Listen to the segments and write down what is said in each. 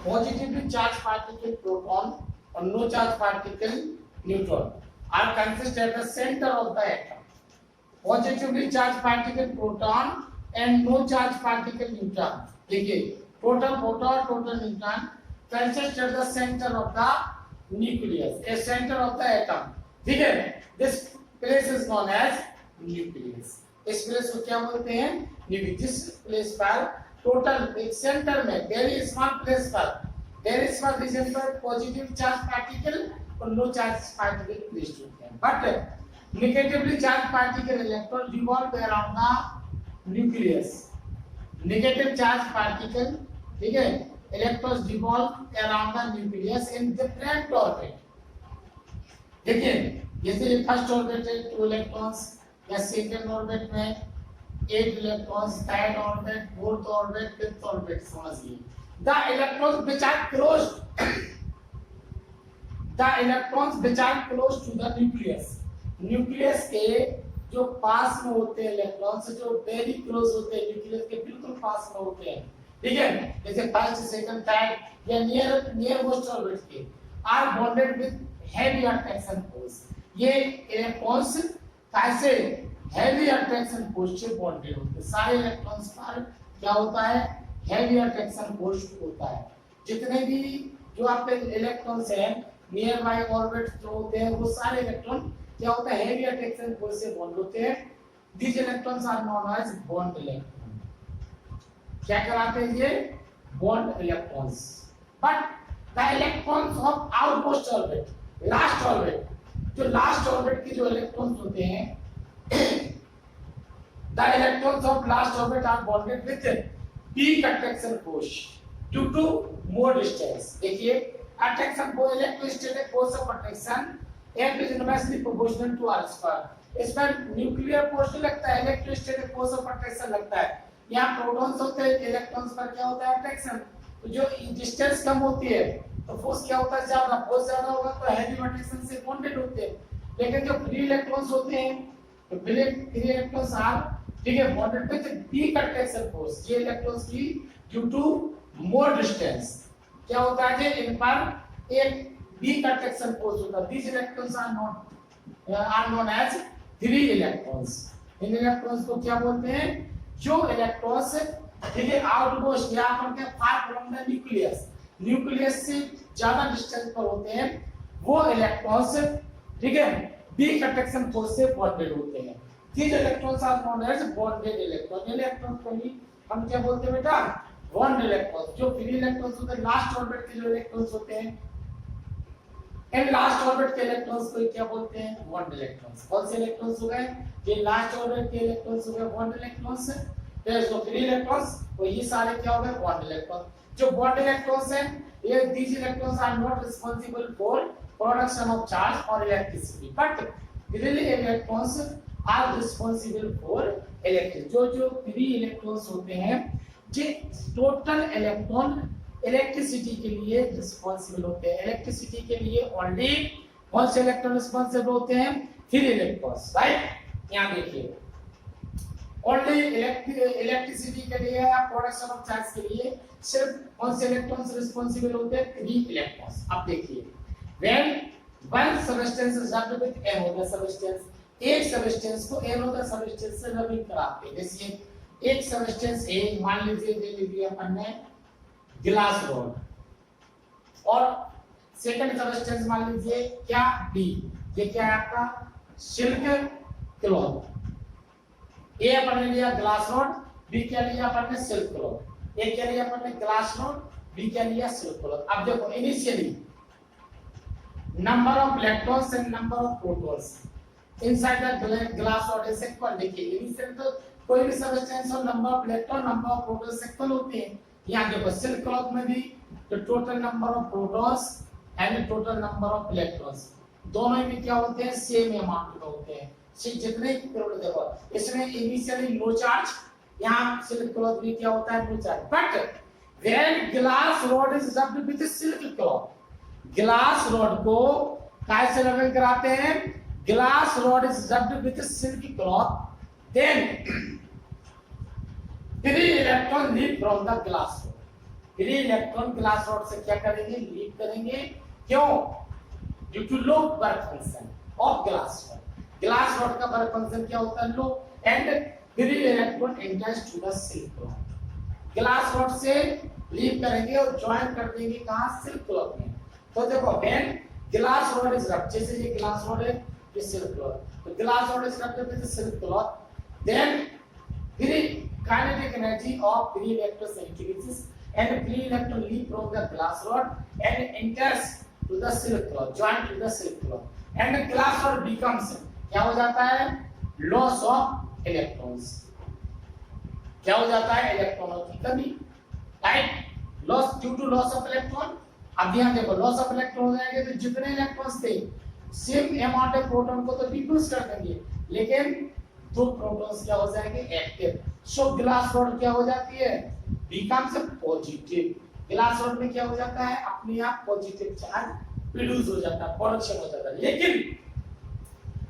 positively charged particle proton or no charge particle neutron are consist at the center of the atom. Positively charged particle proton and no charge particle neutron. देखिए total proton total neutron consist at the center of the nucleus, a center of the atom. ठीक है, this place is known as nucleus. इस place को क्या बोलते हैं? Nucleus. जिस place पर टोटल एक सेंटर में वेरी स्मॉल प्लेस पर वेरी स्मॉल रीजन पर पॉजिटिव चार्ज पार्टिकल और नो चार्ज पार्टिकल प्लेस्ड होते हैं. But negatively charge particle electron revolve around the nucleus. Negative charge particle, ठीक है, electrons revolve around the nucleus in different orbit. देखिए जैसे first orbit है 2 electrons, या सेकंड ऑर्बिट में 8 electrons, third orbit, fourth orbit, fifth orbit. समझिए the electrons which are close to the nucleus. Nucleus के जो पास में होते हैं इलेक्ट्रॉन्स, जो वेरी क्लोज होते हैं न्यूक्लियस के बिल्कुल पास में होते हैं, ठीक है, जैसे फर्स्ट सेकंड थर्ड या नियर मोस्ट ऑर्बिट के are bonded with heavy attraction force. ये इलेक्ट्रॉन्स कैसे हेवी अट्रैक्शन फोर्स से बॉन्डेड होते हैं. सारे इलेक्ट्रॉन्स पर क्या होता है? हेवी अट्रैक्शन फोर्स होता है. जितने भी जो आपके इलेक्ट्रॉन्स हैं नियर बाय ऑर्बिट जो होते हैं वो सारे इलेक्ट्रॉन क्या होता है? हेवी अट्रैक्शन फोर्स से बॉन्ड होते हैं. These electrons are known as bond electron. क्या कहलाते हैं ये? Bond electrons. But the electrons of outmost orbit, last orbit, जो लास्ट ऑर्बिट के जो इलेक्ट्रॉन्स होते हैं the electrons of last orbit are bonded with peak attraction force due to more distance. देखिए attraction force, electrostatic force of attraction F is inversely proportional to R square. इसमें nuclear force लगता है, electrostatic force of attraction लगता है. यहाँ protons होते हैं, electrons पर क्या होता है? अट्रैक्शन. तो जो डिस्टेंस कम होती है तो फोर्स क्या होता है? ज्यादा. फोर्स ज्यादा होगा तो हेवी अट्रैक्शन से बॉन्डेड होते हैं. लेकिन जो फ्री इलेक्ट्रॉन्स होते हैं तो फ्री इलेक्ट्रॉन्स आर, ठीक है, bonded with weak attraction force. ये इलेक्ट्रॉन्स की ड्यू टू मोर डिस्टेंस क्या होता है? इन पर एक वीक अट्रैक्शन फोर्स होता है. These electrons are known as free electrons. इन इलेक्ट्रॉन्स को क्या बोलते हैं? जो इलेक्ट्रॉन्स, ठीक है, आउटमोस्ट या अपन के far from the nucleus, nucleus से ज्यादा डिस्टेंस पर होते हैं वो इलेक्ट्रॉन्स, ठीक है, वीक अट्रैक्शन फोर्स से बॉन्डेड होते हैं. these electrons are known as bonded electrons. Electrons को ही हम क्या बोलते हैं बेटा? Bond electrons. जो फ्री इलेक्ट्रॉन्स होते हैं लास्ट ऑर्बिट के जो इलेक्ट्रॉन्स होते हैं, इन लास्ट ऑर्बिट के इलेक्ट्रॉन्स को क्या बोलते हैं? Bond electrons. कौन से इलेक्ट्रॉन्स हो गए? ये लास्ट ऑर्बिट के इलेक्ट्रॉन्स हो गए बॉन्ड इलेक्ट्रॉन्स. तो जो फ्री इलेक्ट्रॉन्स वो ये सारे क्या हो गए? Bond electrons. जो बॉन्ड इलेक्ट्रॉन्स हैं ये these electrons are not responsible for production of charge or electricity, but really electrons are responsible for electricity. जो फ्री इलेक्ट्रॉन्स होते हैं जो टोटल इलेक्ट्रॉन इलेक्ट्रिसिटी के लिए रिस्पांसिबल होते हैं. इलेक्ट्रिसिटी के लिए ओनली कौन से इलेक्ट्रॉन रिस्पांसिबल होते हैं? Free electrons. राइट, यहां देखिए ओनली इलेक्ट्रिसिटी के लिए या प्रोडक्शन ऑफ चार्ज के लिए सिर्फ कौन से इलेक्ट्रॉन्स रिस्पांसिबल होते हैं? Free electrons. अब देखिए when one substance is rubbed with another substance, एक सब्सटेंस को अनदर सब्सटेंस से रबिंग कराते हैं. जैसे एक सब्सटेंस ए मान लीजिए दे लीजिए अपन ने ग्लास रॉड, और सेकंड सब्सटेंस मान लीजिए क्या? बी. ये क्या है आपका? Silk cloth. ए अपन ने लिया ग्लास रॉड, बी क्या लिया अपन ने? Silk cloth. ए क्या लिया अपन ने? ग्लास रॉड, बी क्या लिया? Silk cloth. अब देखो initially number of electrons and number of protons inside the glass rod is equal. देखिए इनिशियल तो कोई भी सब्सटेंस और number of electron number of protons equal होते हैं. यहां देखो सिल्क क्लॉथ में भी तो total number of protons and total number of electrons दोनों में क्या होते हैं? सेम अमाउंट में होते हैं. जितने देखो इसमें इनिशियली नो चार्ज, यहाँ सिल्क क्लॉथ भी क्या होता है? No charge. But when glass rod is rubbed with silk cloth, glass rod को कैसे रबिंग कराते हैं? Glass rod is rubbed with silk cloth, then 3 electrons leave from the glass rod. Free electron glass rod से क्या करेंगे, leave करेंगे। क्यों? Due to low work function of glass rod. Glass rod का वर्क फंक्शन क्या होता है, लो, and free electron enters to the silk cloth. Glass rod से लीव करेंगे और ज्वाइन कर देंगे कहां, सिल्क क्लॉथ में। तो देखो when glass rod is rubbed, जैसे ये ग्लास रॉड है, ये सिल्क क्लॉथ, तो glass rod is rubbed with silk cloth, then free kinetic energy of free electrons increases and free electron leave from the glass rod and enters to the silk cloth, join to the silk cloth, and the glass rod becomes, क्या हो जाता है, loss of electrons। क्या हो जाता है, इलेक्ट्रॉनों की कमी, right, loss due to loss of electron. अब ध्यान देखो, लॉस ऑफ इलेक्ट्रॉन हो जाएंगे तो जितने इलेक्ट्रॉन्स थे सेम अमाउंट ऑफ प्रोटॉन को तो डिफ्यूज कर देंगे, लेकिन दो प्रोटॉन्स क्या हो जाएंगे, एक्टिव। सो ग्लास रॉड क्या हो जाती है, बिकम्स पॉजिटिव। ग्लास रॉड में क्या हो जाता है, अपने आप पॉजिटिव चार्ज प्रोड्यूस हो जाता है, प्रोडक्शन हो जाता है। लेकिन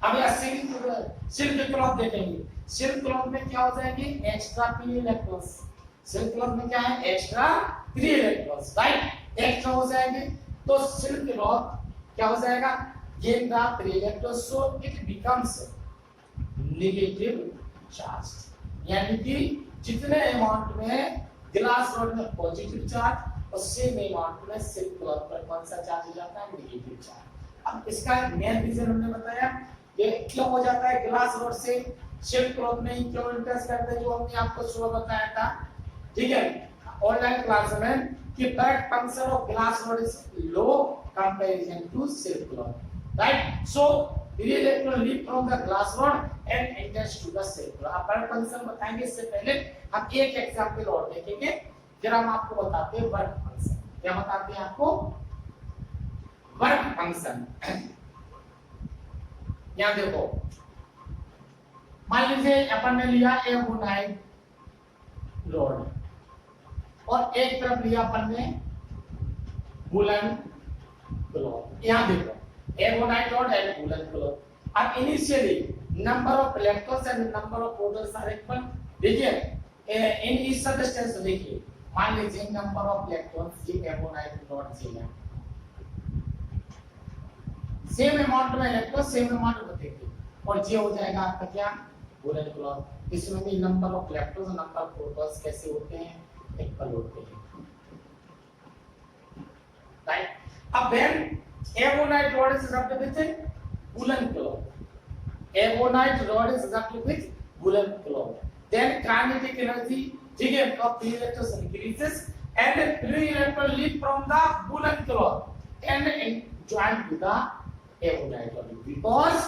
अब यह सिल्क क्लॉथ देखेंगे, सिल्क क्लॉथ में क्या हो जाएंगे, extra free electrons. Silk cloth में क्या है, extra free electrons, right, extra हो जाएंगे। तो सिल्क क्लॉथ क्या हो जाएगा, gain the free electrons, so it becomes negative charge. यानी कि जितने अमाउंट में ग्लास रॉड में पॉजिटिव चार्ज और सेम अमाउंट में सिल्क क्लॉथ पर कौन सा चार्ज हो जाता है, नेगेटिव चार्ज। अब इसका मेन रीजन हमने बताया ये क्यों हो जाता है, ग्लास रॉड से सिल्क क्लॉथ में ही क्यों इंटरेस्ट करते हैं, जो हमने आपको सुबह बताया था, ठीक है, ऑनलाइन क्लास में, कि back function of glass rod is low comparison to silk cloth, right. So free electron leave from the glass rod and enters to the silk cloth। अब वर्क फंक्शन बताएंगे, इससे पहले हम एक एग्जांपल और देखेंगे, फिर हम आपको बताते हैं वर्क फंक्शन। क्या बताते हैं आपको, वर्क फंक्शन। यहाँ देखो, मान लीजिए अपन ने लिया एवोनाइट रॉड और एक तरफ लिया अपन ने वूलन क्लॉथ। यहाँ देखो, ebonite rod and woollen cloth. अब initially number of electrons and number of protons are equal. देखिए इन इस सब्सटेंस को देखिए, मान लीजिए नंबर ऑफ इलेक्ट्रॉन्स ये एवोनाइट रॉड से है, सेम अमाउंट में इलेक्ट्रॉन सेम अमाउंट में देखिए, और ये हो जाएगा आपका क्या, वूलन क्लॉथ। इसमें भी नंबर ऑफ इलेक्ट्रॉन्स और नंबर ऑफ प्रोटॉन्स कैसे होते हैं, इक्वल होते हैं, राइट। अब when ebonite rod is rubbed with woolen cloth, ebonite rod is rubbed with woolen cloth, then kinetic energy, ठीक है, of free electrons increases and free electron leave from the woolen cloth and join to the ebonite rod, because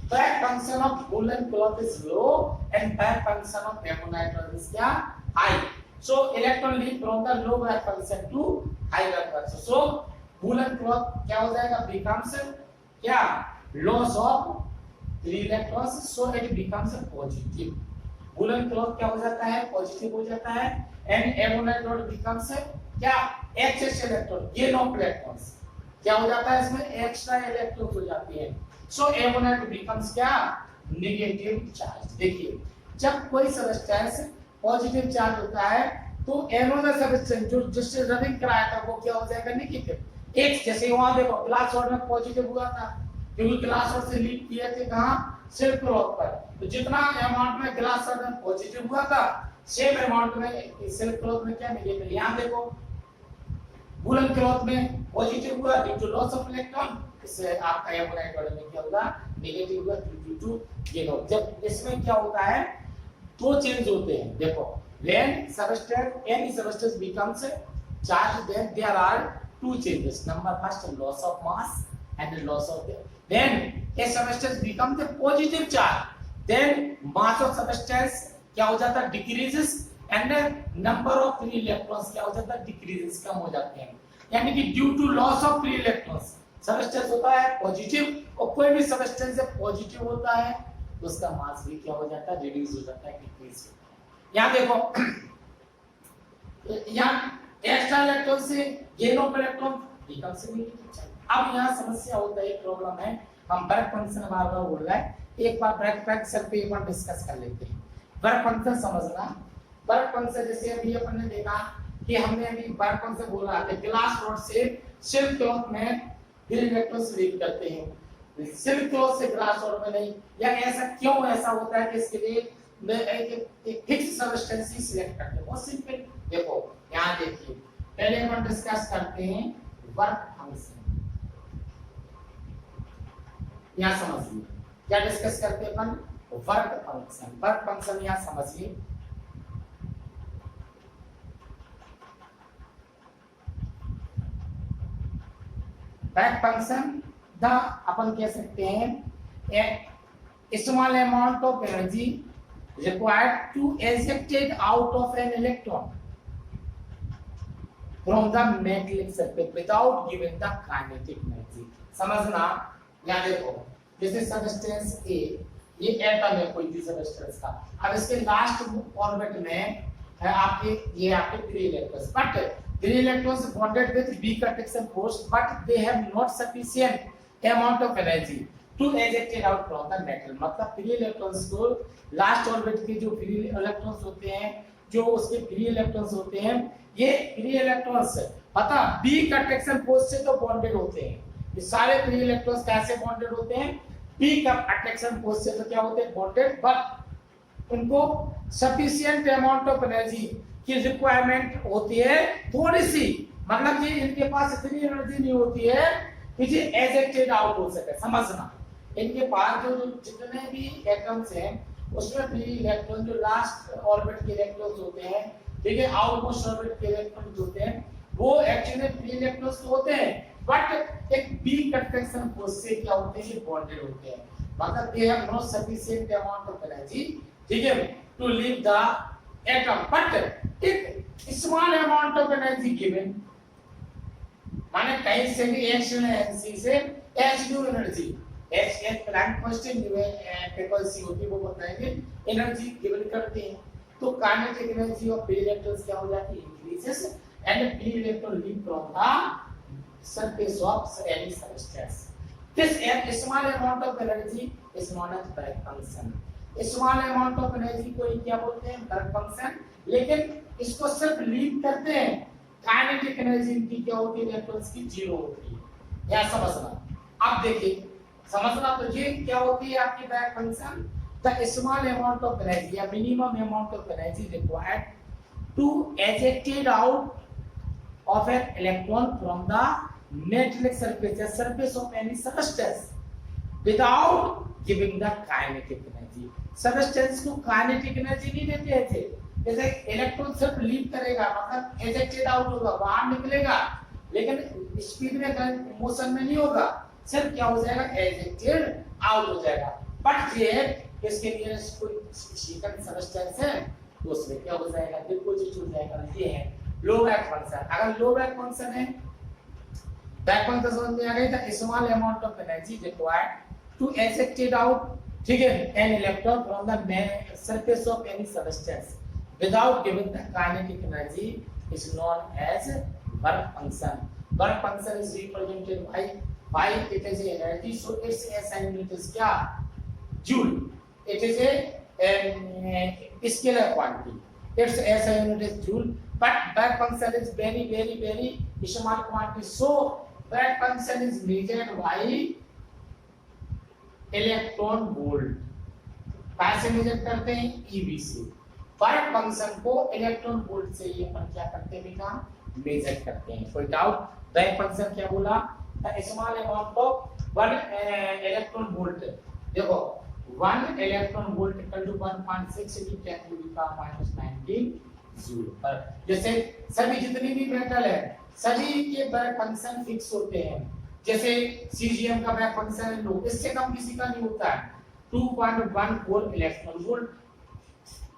back function of woolen cloth is low and back function of ebonite rod is क्या, high। So electron leave from the low back function to high back function। So woollen cloth क्या हो जाएगा, becomes क्या, loss of free electrons, so it becomes positive। Woollen cloth क्या हो जाता है, positive हो जाता है, and एवोनाइट रॉड becomes क्या, excess electron, gain of electrons, क्या हो जाता है, इसमें एक्स्ट्रा इलेक्ट्रॉन्स हो जाती है। so एवोनाइट becomes क्या, नेगेटिव चार्ज। देखिए जब कोई सब्सटेंस पॉजिटिव चार्ज होता है तो एनोडर सब्सटेंस जो जिससे रबिंग कराया था वो क्या हो जाएगा, नेगेटिव। एक जैसे वहां देखो ग्लास रॉड में पॉजिटिव हुआ था क्योंकि ग्लास रॉड से लीड किए थे कहां, सिल्क क्लॉथ पर, तो जितना अमाउंट में ग्लास रॉड में पॉजिटिव हुआ था सेम अमाउंट में सिल्क क्लॉथ में क्या नेगेटिव। यहां देखो वूलन क्लॉथ में पॉजिटिव हुआ due to loss of electron, इससे आपका एवोनाइट रॉड में क्या होगा, नेगेटिव हुआ ड्यू टू गेन। जब इसमें क्या होता है, दो चेंज होते हैं। देखो when substance any substance becomes charged, then there are two changes, number first loss of mass and loss of the, then a substance becomes a positive charge, then mass of substance क्या हो जाता है, decreases and the number of free electrons क्या हो जाता है, decreases, कम हो जाते हैं। यानी कि due to loss of free electrons substance होता है पॉजिटिव, और कोई भी substance से पॉजिटिव होता है तो उसका मास भी क्या हो जाता है, रिड्यूस हो जाता है, डिक्रीज होता है। यहाँ देखो यहाँ एक्स्ट्रा इलेक्ट्रॉन से gain of electron becomes negative charge. अब यहाँ समस्या होता है, प्रॉब्लम है, हम वर्क फंक्शन बार-बार बोल रहे हैं, एक बार वर्क फंक्शन पे एक बार डिस्कस कर लेते हैं। वर्क फंक्शन समझना, वर्क फंक्शन जैसे अभी अपन ने देखा कि हमने अभी बार कौन से बोला कि ग्लास रॉड से सिल्क क्लॉथ में फ्री इलेक्ट्रॉन्स लीक करते हैं, सिल्क क्लॉथ से ग्लास रॉड में नहीं। या ऐसा क्यों ऐसा होता है कि इसके लिए एक फिक्स सब्सटेंस ही सिलेक्ट करते हैं। बहुत सिंपल, देखो यहाँ देखिए, पहले हम डिस्कस करते हैं वर्क फंक्शन। यहाँ समझिए क्या डिस्कस करते हैं अपन, वर्क फंक्शन। वर्क फंक्शन यहाँ समझिए, वर्क फंक्शन द अपन कह सकते हैं small amount of energy required to eject it out of an electron from the metallic surface without giving the kinetic energy। समझना, यहाँ देखो जैसे सब्सटेंस ए, ये एटम है कोई भी सब्सटेंस का, अब इसके लास्ट ऑर्बिट में है आपके ये आपके 3 electrons, but 3 electrons bonded with weak attraction force but they have not sufficient amount of energy to eject it out from the metal। मतलब फ्री इलेक्ट्रॉन्स को लास्ट ऑर्बिट के जो फ्री इलेक्ट्रॉन्स होते हैं, जो उसके फ्री इलेक्ट्रॉन्स होते हैं, ये फ्री इलेक्ट्रॉन्स पता वीक अट्रैक्शन फोर्स से तो बॉन्डेड होते हैं। ये सारे फ्री इलेक्ट्रॉन्स कैसे बॉन्डेड होते हैं, वीक अट्रैक्शन फोर्स से तो क्या होते हैं बॉन्डेड, बट उनको सफिशिएंट अमाउंट ऑफ एनर्जी की रिक्वायरमेंट होती है थोड़ी सी, मतलब ये इनके पास इतनी एनर्जी नहीं होती है कि ये एजेक्टेड आउट हो सके। समझना, इनके पास जो जितने भी एटम्स हैं उसमें फ्री इलेक्ट्रॉन जो लास्ट ऑर्बिट के इलेक्ट्रॉन्स होते हैं, ठीक है, आउटमोस्ट ऑर्बिट के इलेक्ट्रॉन्स होते हैं, वो एक्चुअली फ्री इलेक्ट्रॉन्स तो होते हैं बट एक वीक अट्रैक्शन फोर्स से क्या होते हैं, बॉन्डेड होते हैं। मतलब they have no sufficient amount of energy, ठीक है, to leave the atom, but if small amount of energy given, माने कहीं से भी एनसी से एच न्यू एनर्जी, एच के प्लांट कांस्टेंट पेपर सीओटी वो बताएंगे, एनर्जी गिवन करते हैं तो kinetic energy of free electrons क्या हो जाती है, increases and free electron leave from the surface of any substance. This small amount of energy is known as work function. Small amount of energy को ही क्या बोलते हैं, वर्क फंक्शन, लेकिन इसको सिर्फ लीव करते हैं, काइनेटिक एनर्जी इनकी क्या होती है, इलेक्ट्रॉन्स की 0 होती है। या समझना, अब देखिए समझना, तो ये क्या होती है आपकी work function, the small amount of energy या minimum amount of energy required to ejected out of an electron from the metallic surface या surface of any substance without giving the kinetic energy. Substance को kinetic energy नहीं देते थे, जैसे electron सिर्फ leave करेगा, मतलब एजेक्टेड आउट होगा, बाहर निकलेगा, लेकिन स्पीड में मोशन में नहीं होगा, सिर्फ क्या हो जाएगा, एजेक्टेड आउट हो जाएगा। बट ये इसके नियरेस्ट कोई सेकंड सब्सटेंस है तो उसमें क्या हो जाएगा, डिपॉजिट हो जाएगा। ये है लो बैक फंक्शन। अगर लो बैक फंक्शन है, बैक फंक्शन समझ में आ गई, तो small amount of energy required to ejected out, ठीक है, an electron from the surface of any substance without giving the kinetic energy is known as work function। Work function is represented by it is a energy, so its SI unit is क्या, joule। It is a scalar quantity, its SI unit is joule, but work function is very small quantity, so work function is measured by electron volt। कैसे major करते हैं, EV से। Work function को electron volt से ये अपन क्या करते हैं बेटा, मेजर करते हैं। कोई डाउट, वर्क फंक्शन क्या बोला, small amount of 1 electron volt. देखो 1 electron volt equal to 1.6 into 10 to the power -19 joule. जैसे सभी जितनी भी मेटल है सभी के वर्क फंक्शन फिक्स होते हैं, जैसे सीजीएम का वर्क फंक्शन लो, इससे कम किसी का नहीं होता है, 2.14 इलेक्ट्रॉन वोल्ट,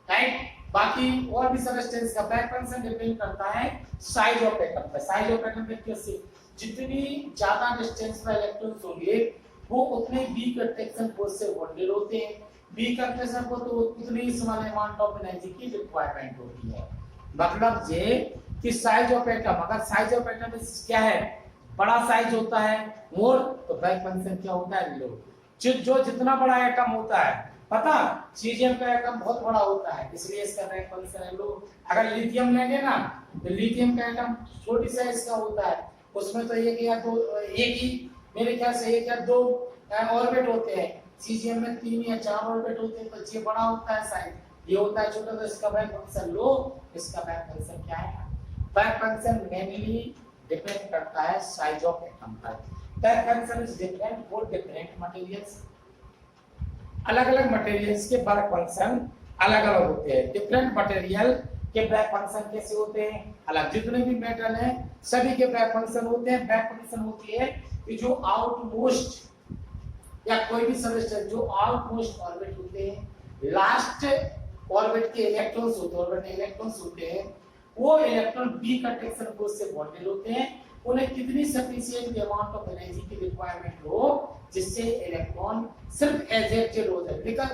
राइट। बाकी और भी सब्सटेंस का वर्क फंक्शन डिपेंड करता है साइज ऑफ एटम पे। साइज ऑफ एटम पे कैसे, जितनी ज्यादा डिस्टेंस पर इलेक्ट्रॉन्स होंगे वो उतने वीक अट्रैक्शन फोर्स से बॉन्डेड होते हैं, वीक अट्रैक्शन को तो उतनी स्मॉल अमाउंट ऑफ एनर्जी की रिक्वायरमेंट होती है। मतलब ये कि साइज ऑफ एटम, अगर साइज ऑफ एटम क्या है, बड़ा साइज होता है मोर, तो वर्क फंक्शन क्या होता है, लो। जो जितना बड़ा एटम होता है पता सीजियम का एटम बहुत बड़ा होता है, इसलिए इसका रैंक फंक्शन है लो। अगर लिथियम लेंगे ना तो लिथियम का एटम छोटी साइज का होता है, उसमें तो एक या दो, एक ही मेरे ख्याल से एक या दो ऑर्बिट होते हैं। सीजियम में 3 या 4 ऑर्बिट होते हैं, तो ये बड़ा होता है साइज, ये होता है छोटा, तो इसका बैक फंक्शन लो, इसका बैक फंक्शन क्या है? बैक फंक्शन मेनली डिपेंड करता है साइज ऑफ एटम पर। Back function is different for different materials. अलग-अलग मटेरियल्स के बैक फंक्शन अलग-अलग होते हैं। डिफरेंट मटेरियल के बैक फंक्शन कैसे होते हैं? अलग। जितने भी मेटल हैं सभी के बैक फंक्शन होते हैं। बैक फंक्शन होती है कि जो आउटमोस्ट या कोई भी सबस्टेंस जो आउटमोस्ट ऑर्बिट होते हैं, लास्ट ऑर्बिट के इलेक्ट्रॉन्स होते हैं, ऑर्बिट में इलेक्ट्रॉन्स होते हैं, वो इलेक्ट्रॉन बी कंडक्शन फोर्स से बॉन्डेड होते हैं। उन्हें कितनी सफिशिएंट अमाउंट ऑफ एनर्जी की रिक्वायरमेंट हो जिससे इलेक्ट्रॉन सिर्फ एजेक्टेड हो जाए, लेकिन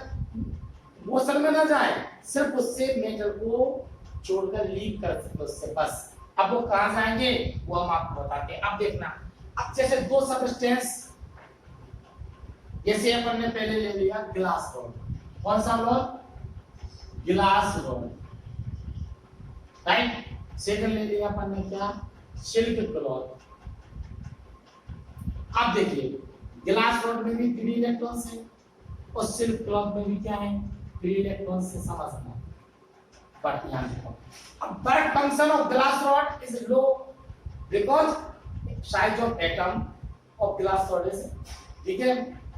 मोशन में ना जाए, सिर्फ उससे मेटल को छोड़कर लीव कर सके उससे, बस। अब वो कहां जाएंगे वो हम आपको बताते हैं। अब देखना, अब जैसे दो सबस्टेंस, जैसे अपन ने पहले ले लिया ग्लास रॉड, कौन सा rod? Glass rod, right. Second ले लिया अपन ने क्या? Silk cloth. अब देखिए ग्लास रॉड में भी 3 इलेक्ट्रॉन्स हैं और सिल्क क्लॉथ में भी क्या है? 3 इलेक्ट्रॉन्स से समझना। बट यहां देखो, अब back function of glass rod is low because size of atom of glass rod is, ठीक है,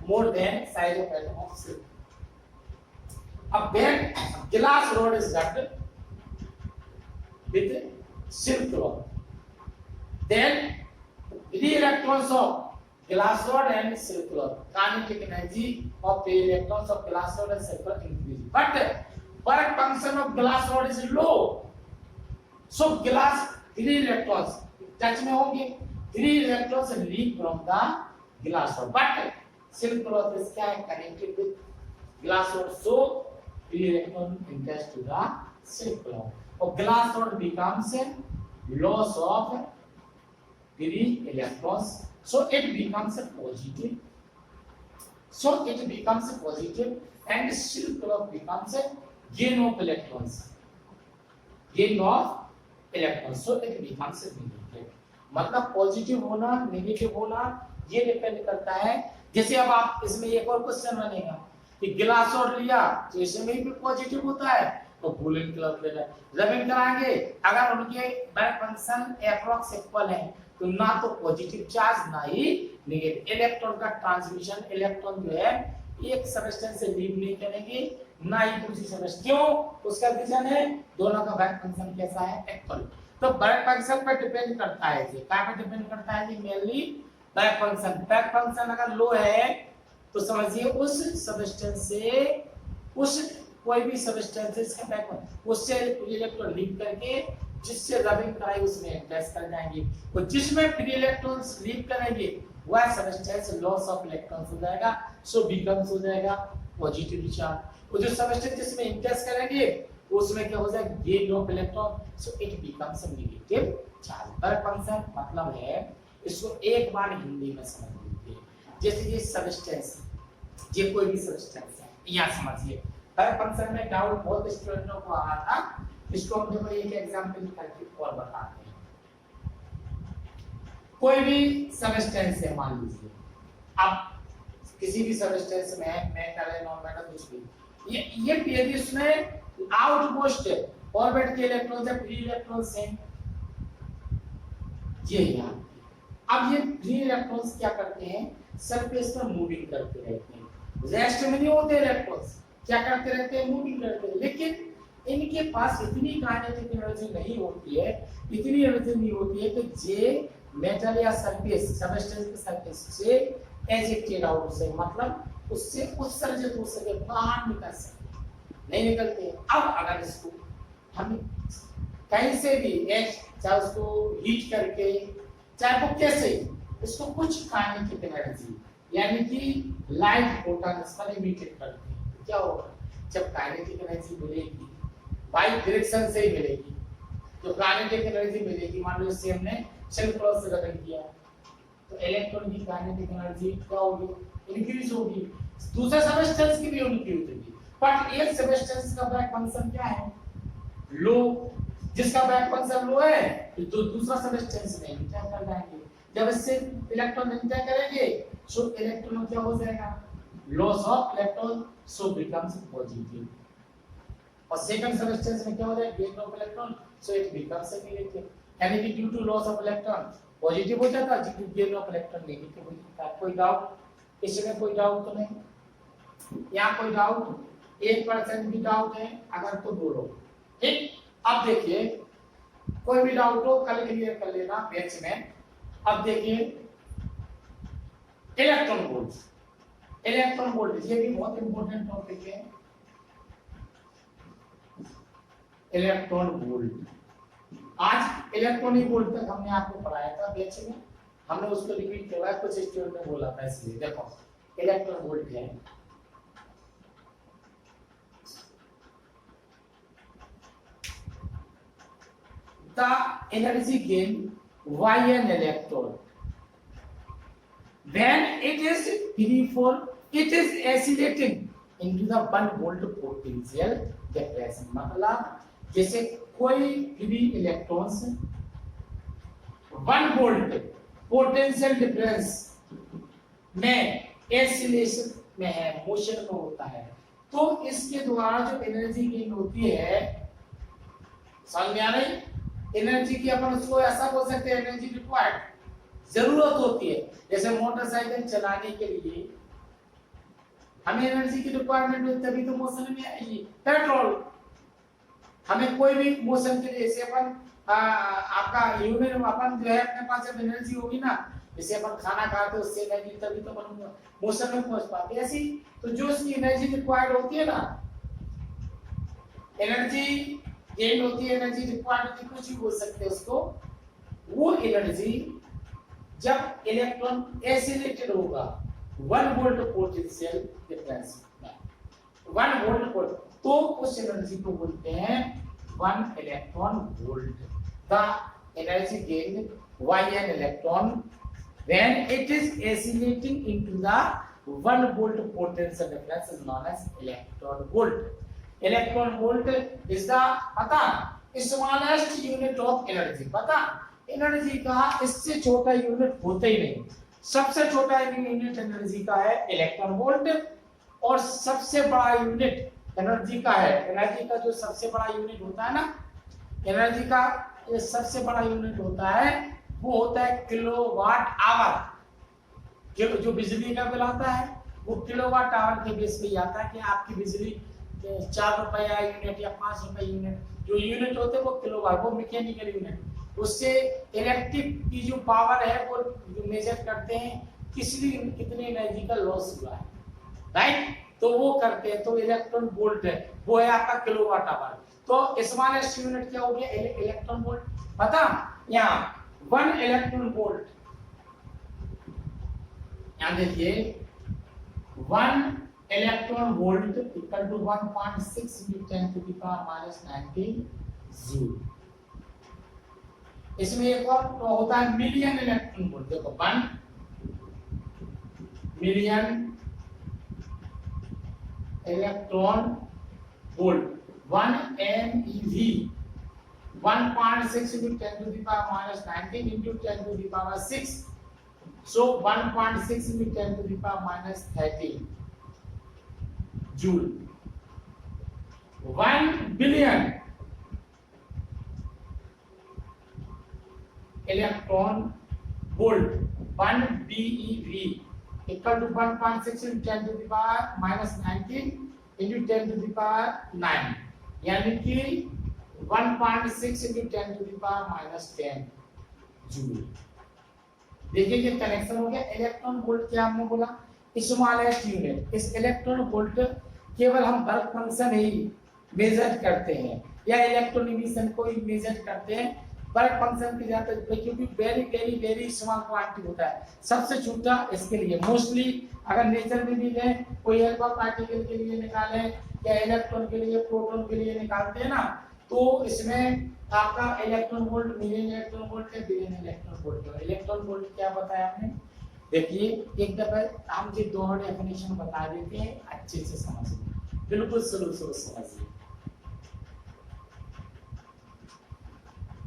more than size of atom of silk. अब then glass rod is wrapped with silk rod. Then 3 electrons of glass rod and silk rod. Kinetic energy of 3 electrons of glass rod and silk rod increase. But work function of glass rod is low. So glass 3 electrons touch में होंगे, 3 electrons leave from the glass rod. But silk cloth is connected with glass rod, so 3 electron attached to the silk cloth. Or glass rod becomes a loss of 3 electrons, so it becomes a positive. So it becomes a positive, and silk cloth becomes a gain of electrons. Gain of electrons, so it becomes a negative. मतलब positive होना negative होना ये depend करता है। जैसे अब आप इसमें एक और क्वेश्चन बनेगा कि गिलास रॉड लिया तो इसमें भी पॉजिटिव होता है, तो कूलिंग क्लॉथ ले लें, रबिंग कराएंगे, अगर उनके बैक फंक्शन एप्रोक्स इक्वल है तो ना तो पॉजिटिव चार्ज ना ही नेगेटिव। इलेक्ट्रॉन का ट्रांसमिशन, इलेक्ट्रॉन जो है एक सबस्टेंस से लीव नहीं करेंगे ना ही दूसरी सबस्टेंस, क्यों? उसका रीजन है दोनों का बैक फंक्शन कैसा है? इक्वल। तो बैक फंक्शन पर डिपेंड करता है, जी क्या पर डिपेंड करता है? जी mainly back function. Back function अगर लो है तो समझिए उस सबस्टेंस से, उस कोई भी सबस्टेंस इसका बैक उससे इलेक्ट्रॉन लीव करके जिससे रबिंग कराई उसमें अटैच कर जाएंगे, और जिसमें फ्री इलेक्ट्रॉन्स लीव करेंगे वह सबस्टेंस लॉस ऑफ इलेक्ट्रॉन्स हो जाएगा, सो बिकम्स हो जाएगा पॉजिटिव चार्ज। और जो सबस्टेंस जिसमें अटैच करेंगे उसमें क्या हो जाएगा? Gain of electron, so it becomes a negative charge. Back function मतलब है, इसको एक बार हिंदी में समझ लीजिए। जैसे ये सबस्टेंस, ये कोई भी सबस्टेंस है, या समझिए बैक फंक्शन में डाउट बहुत स्टूडेंटों को आ रहा था, इसको हम देखो एक एग्जांपल करके और बताते हैं। कोई भी सबस्टेंस है, मान लीजिए अब किसी भी सबस्टेंस में मेटल है, नॉन मेटल, कुछ भी, ये यदि इसमें आउटमोस्ट ऑर्बिट के इलेक्ट्रॉन्स या फ्री इलेक्ट्रॉन्स हैं, ये यहाँ अब ये फ्री इलेक्ट्रॉन्स क्या करते हैं? सरफेस पर मूविंग करते रहते हैं। रेस्ट में नहीं होते इलेक्ट्रॉन्स, क्या करते रहते हैं? मूविंग करते हैं। लेकिन इनके पास इतनी काइनेटिक एनर्जी नहीं होती है, इतनी एनर्जी नहीं होती है कि जे मेटल या सरफेस, सबस्टेंस के सरफेस से एजेक्टेड आउट से, मतलब उससे उत्सर्जित हो सके, बाहर निकल सके, नहीं निकलते। अब अगर इसको हम कहीं से भी चाहे उसको हीट करके, चाहे वो कैसे, इसको कुछ काइनेटिक एनर्जी यानी कि लाइट फोटॉन इस पर इमिटेट करते हैं, क्या होगा? जब काइनेटिक एनर्जी मिलेगी बाई डायरेक्शन से ही मिलेगी, तो काइनेटिक एनर्जी मिलेगी। मान लो इससे हमने सिल्क क्लॉथ से रबड़ किया तो इलेक्ट्रॉन की काइनेटिक एनर्जी क्या होगी? इंक्रीज होगी। दूसरे सबस्टेंस की भी यूनिटी होती है, बट एक सबस्टेंस का बैक फंक्शन क्या है, लो, जिसका बैक फंक्शन लो है तो दूसरा सबस्टेंस में इंटर कर जाएंगे, जब इससे इलेक्ट्रॉन इंटर करेंगे सो इलेक्ट्रॉन क्या हो जाएगा, loss of electron, so becomes positive, और सेकंड सबस्टेंस में क्या हो जाएगा, gain of electron, so it becomes negative, यानी कि due to loss of electron positive हो जाता है, due to gain of electron negative हो जाता है। कोई डाउट इसमें, कोई डाउट तो नहीं, यहाँ कोई डाउट, 1% भी डाउट है अगर तो बोलो, ठीक। अब देखिए कोई भी डाउट हो कल क्लियर कर लेना बैच में। अब देखिए इलेक्ट्रॉन वोल्ट, इलेक्ट्रॉन वोल्टेज ये भी बहुत इंपॉर्टेंट टॉपिक है, इलेक्ट्रॉन वोल्ट। आज इलेक्ट्रॉनिक वोल्ट तक हमने आपको पढ़ाया था बैच में, हमने उसको रिपीट करवाया, कुछ स्टूडेंट ने बोला था, इसलिए देखो इलेक्ट्रॉन वोल्ट है, the energy gain by an electron when it is free for it is oscillating into the 1 volt potential difference, मतलब जैसे कोई free electrons 1 volt potential difference में एसिलेशन में है, मोशन में होता है, तो इसके द्वारा जो एनर्जी गेन होती है, समझ में आ रही, एनर्जी की अपन उसको ऐसा बोल सकते हैं, एनर्जी रिक्वायर्ड, जरूरत होती है, जैसे मोटरसाइकिल चलाने के लिए हमें एनर्जी की रिक्वायरमेंट होती है, तभी तो मोशन में आएगी। पेट्रोल, हमें कोई भी मोशन के लिए, जैसे अपन आपका ह्यूमन अपन जो है अपने पास जब एनर्जी होगी ना, जैसे अपन खाना खाते हैं उससे एनर्जी, तभी तो अपन मोशन में पहुंच पाते हैं, ऐसी तो जो उसकी एनर्जी रिक्वायर्ड होती है ना, एनर्जी गेन होती है, एनर्जी रिक्वायर्ड होती है, कुछ भी बोल सकते हैं उसको, वो एनर्जी जब इलेक्ट्रॉन एसिलेटेड होगा 1 वोल्ट पोटेंशियल डिफरेंस में, 1 वोल्ट पोल, तो उस एनर्जी को बोलते हैं 1 electron volt. The energy gain by an electron when it is oscillating into the 1 volt potential difference is known as electron volt. Electron volt is the पता smallest unit of energy, पता energy का इससे छोटा unit होता ही नहीं, सबसे छोटा unit energy का है इलेक्ट्रॉन वोल्ट, और सबसे बड़ा यूनिट एनर्जी का है, एनर्जी का जो सबसे बड़ा यूनिट होता है ना, एनर्जी का ये सबसे बड़ा यूनिट होता है, वो होता है किलोवाट आवर। जो बिजली का बिल आता है वो किलोवाट आवर के बेस पे आता है कि आपकी बिजली 4 रुपया यूनिट या 5 रुपए यूनिट, जो यूनिट होते हैं वो किलोवाट, वो मैकेनिकल यूनिट, उससे इलेक्ट्रिक की जो पावर है वो मेजर करते हैं कितनी एनर्जी का लॉस हुआ है, राइट, तो वो करते हैं, तो इलेक्ट्रॉन वोल्ट है, वो है आपका किलोवाट आवर। तो स्मॉलेस्ट यूनिट क्या हो गया, इलेक्ट्रॉन वोल्ट, पता यहाँ 1 इलेक्ट्रॉन वोल्ट, यहाँ देखिए 1 electron volt equal to 1.6 into 10 to the power -19 joule. इसमें एक और तो होता है मिलियन इलेक्ट्रॉन वोल्ट, देखो 1 million electron volt, 1 MeV 1.6 into 10 to the power -19 into 10 to the power 6, so 1.6 into 10 to the power -13 joule। 1 billion electron volt 1 BeV equal to 1.6 into 10 to the power -19 into 10 to the power 9, यानी कि 1.6 into 10 to the power -10 joule. देखिए ये connection हो गया। Electron volt क्या हमने बोला, smallest unit. इस इलेक्ट्रॉन वोल्ट केवल हम वर्क फंक्शन ही मेजर करते हैं या इलेक्ट्रॉन इमिशन को ही मेजर करते हैं, वर्क फंक्शन की जाते हैं क्योंकि very very very small quantity होता है, सबसे छोटा इसके लिए। मोस्टली अगर नेचर में भी लें, कोई अल्फा पार्टिकल के लिए निकालें या इलेक्ट्रॉन के लिए, प्रोटॉन के लिए निकालते हैं ना, तो इसमें आपका electron volt, million electron volt है, बिलियन इलेक्ट्रॉन वोल्ट है। इलेक्ट्रॉन वोल्ट क्या बताया आपने, देखिए एक दफा हम जो दो डेफिनेशन बता देते हैं अच्छे से समझिए, बिल्कुल स्लो स्लो समझिए।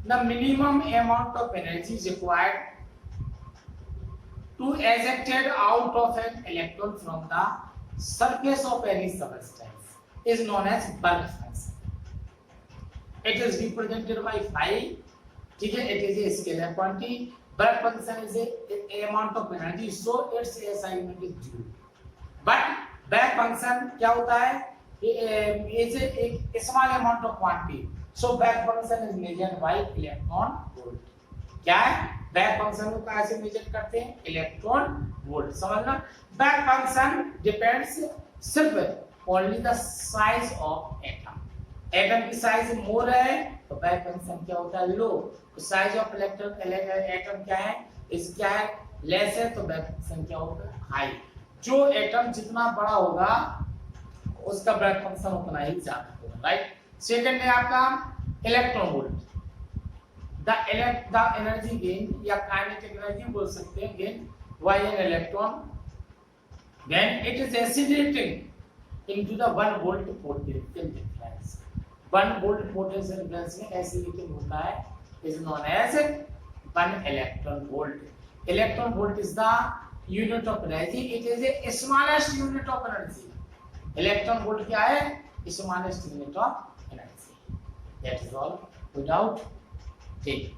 The minimum amount of energy required to ejected out of an electron from the surface of any substance is known as bulk function. It is represented by phi. ठीक है, it is a scalar quantity. Bulk function is a amount of energy, so its assignment is joule. But back function क्या होता है? Is a small amount of quantity. So back function is measured by electron volt. क्या है? Back function को कहां से major करते हैं? Electron volt. समझना? बैक फंक्शन डिपेंड्स सिर्फ only the size of atom. Atom की साइज मोर है तो बैक फंक्शन क्या होता है? लो। तो साइज ऑफ इलेक्ट्रॉन एटम क्या है? इस क्या है? लेस है तो बैक फंक्शन क्या होगा? हाई। जो एटम जितना बड़ा होगा उसका बैक फंक्शन उतना ही ज्यादा होगा, राइट? सेकंड है आपका electron volt. The energy gain या kinetic energy बोल सकते हैं gain by an electron when it is accelerating into the 1 volt potential difference. 1 volt potential difference में accelerating होता है is known as 1 electron volt. Electron volt is the unit of energy. It is the smallest unit of energy. Electron volt क्या है? Smallest unit of energy. That is all. Without ठीक।